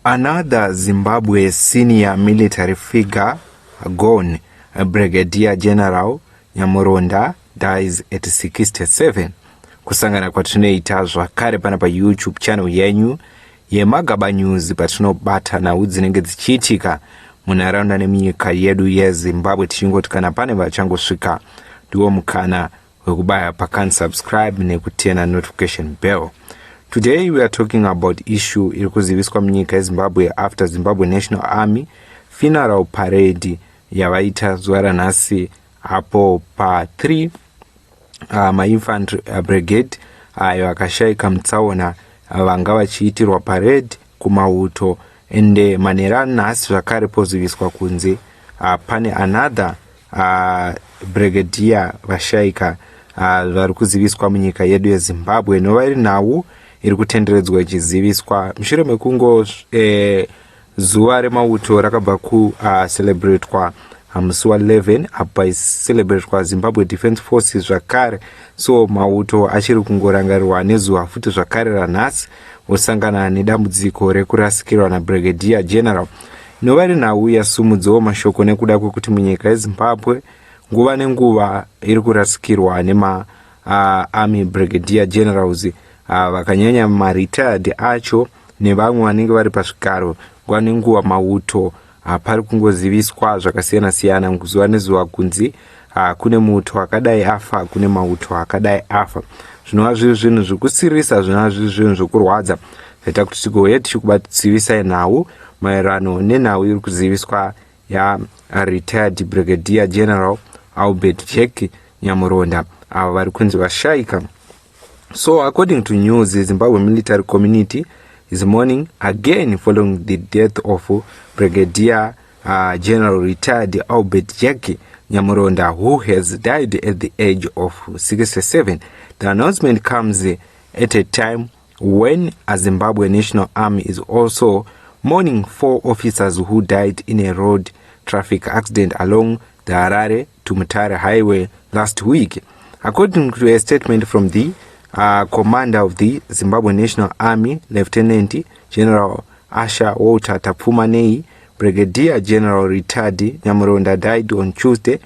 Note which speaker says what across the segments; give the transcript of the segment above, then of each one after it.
Speaker 1: Another Zimbabwe senior military figure gone, Brigadier General Nyamuronda, dies at 67. Kusangana kwatinoita zvakare pana pa YouTube channel yenyu yeMagaba News patinobata nhau dzinenge dzichiitika munharaunda nemunyika yedu yeZimbabwe, tichingoti kana pane vachangosvika ndiwo mukana wekubaya pakanusubscribe nekutena notification bell. Today we are talking about issue iri kuziviswa munyika yeZimbabwe after Zimbabwe National Army funeral parade yavaita zuva ranhasi apo pa 3 mainfantry brigade ayo akashaika mutsaona vanga vachiitirwa parade kumauto, ende manera nhasi zvakare poziviswa kunze pane another brigadier vashaika vari kuziviswa munyika yedu yeZimbabwe nova iri nhau iri kutenderedzwa ichiziviswa mushure mekungo zuva remauto rakabva kucelebratwa musi wa11 apa celebratewa Zimbabwe Defense Forces zvakare. So mauto achiri kungorangarirwa nezuva futi zvakare ranhasi osangana nedambudziko rekurasikirwa naBrigadier General. Nova iri nhau yasumudzawo mashoko nekuda kwekuti munyika yeZimbabwe nguva nenguva iri kurasikirwa nema army brigadier generals vakanyanya maretired acho nevamwe vanenge vari pazvigaro. Nguva nenguva mauto pari kungoziviswa zvakasiyana siyana zuva nezuva kunzi kune muto akadai afa, kune mauto akadai afa. Zvinova zviri zvinhu zvekusirisa, zvinova zviri zvinhu zvekurwadza zvaita kuti tigouya tichikubatsivisai nhau maererano nenhau iri kuziviswa retired Brigadier General Albert Jack Nyamuronda ava vari kunzi vashaika. So according to news, the Zimbabwe military community is mourning again following the death of Brigadier General retired Albert Jack Nyamuronda, who has died at the age of 67. The announcement comes at a time when a Zimbabwe National Army is also mourning 4 officers who died in a road traffic accident along the Harare to Mutare highway last week. According to a statement from the commander of the Zimbabwe National Army, Lieutenant General Asha Walter Tapumanei, Brigadier General retired Nyamuronda died on Tuesday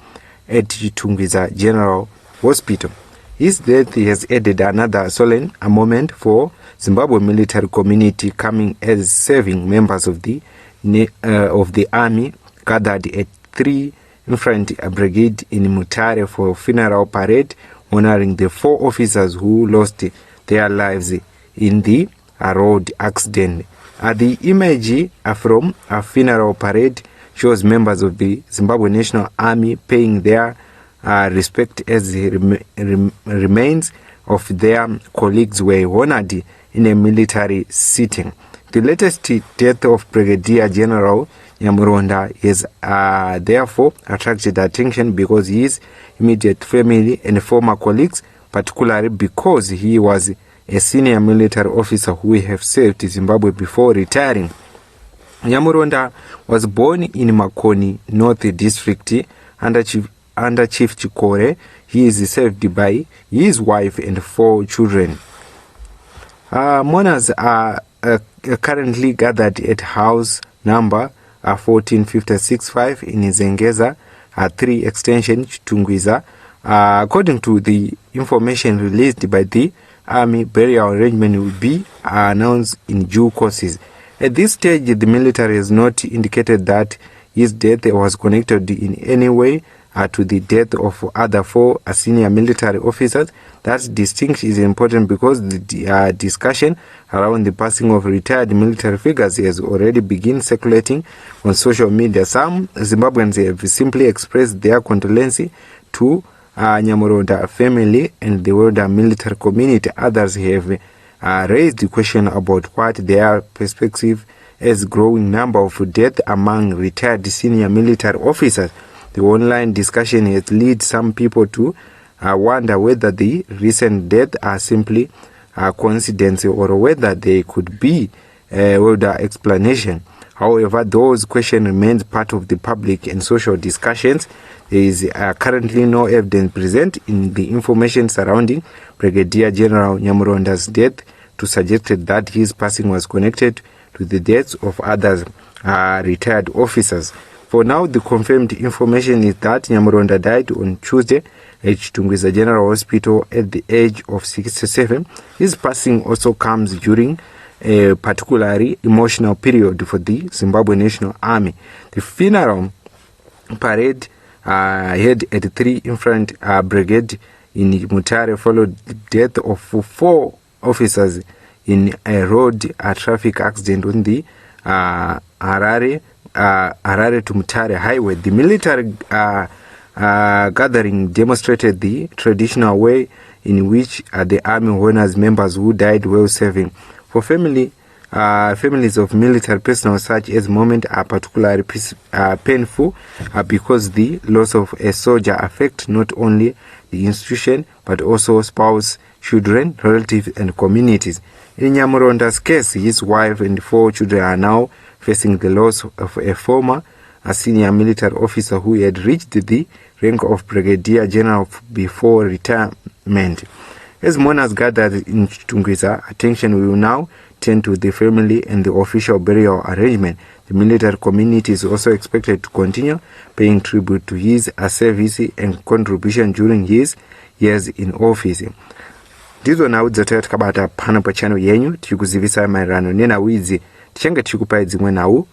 Speaker 1: at Chitungwiza General Hospital. His death has added another solemn moment for Zimbabwe military community, coming as serving members of the army gathered at 3 Infantry Brigade in Mutare for funeral parade honoring the 4 officers who lost their lives in the road accident. The image from a funeral parade shows members of the Zimbabwe National Army paying their respect as remains of their colleagues were honored in a military sitting. The latest death of Brigadier General Nyamuronda has therefore attracted attention because his immediate family and former colleagues, particularly because he was a senior military officer who have served Zimbabwe before retiring. Nyamuronda was born in Makoni North District under Chief Chikore. He is served by his wife and 4 children. Mourners are currently gathered at house number 14565 in Zengeza 3 extension Chitungwiza. According to the information released by the army, burial arrangement will be announced in due courses. At this stage, the military has not indicated that his death was connected in any way to the death of other 4 senior military officers. That distinction is important because the discussion around the passing of retired military figures has already begun circulating on social media. Some Zimbabweans have simply expressed their condolences to Nyamuronda family and the world military community. Others have raised the question about what their perspective as growing number of deaths among retired senior military officers. The online discussion has led some people to wonder whether the recent deaths are simply a coincidence or whether they could be a wider explanation. However, those questions remain part of the public and social discussions. There is currently no evidence present in the information surrounding Brigadier General Nyamuronda's death to suggest that his passing was connected to the deaths of others retired officers. For now, the confirmed information is that Nyamuronda died on Tuesday at Chitungwiza General Hospital at the age of 67. His passing also comes during a particularly emotional period for the Zimbabwe National Army. The funeral parade held at the 3 Infantry Brigade in Mutare followed the death of 4 officers in a road traffic accident on the Harare to Mutare highway. The military gathering demonstrated the traditional way in which the army honors members who died while serving. For families of military personnel, such as moments are particularly painful because the loss of a soldier affects not only the institution but also spouse, children, relatives, and communities. In Nyamuronda's case, his wife and 4 children are now facing the loss of a former senior military officer who had reached the rank of Brigadier General before retirement. As mourners gathered in Chitungwiza, attention will now turn to the family and the official burial arrangement. The military community is also expected to continue paying tribute to his service and contribution during his years in office. Ndizo nawu dzataya tikabata pano pa channel yenyu tikuzivisa maererano nenawu idzi tichange tikupai dzimwe nawu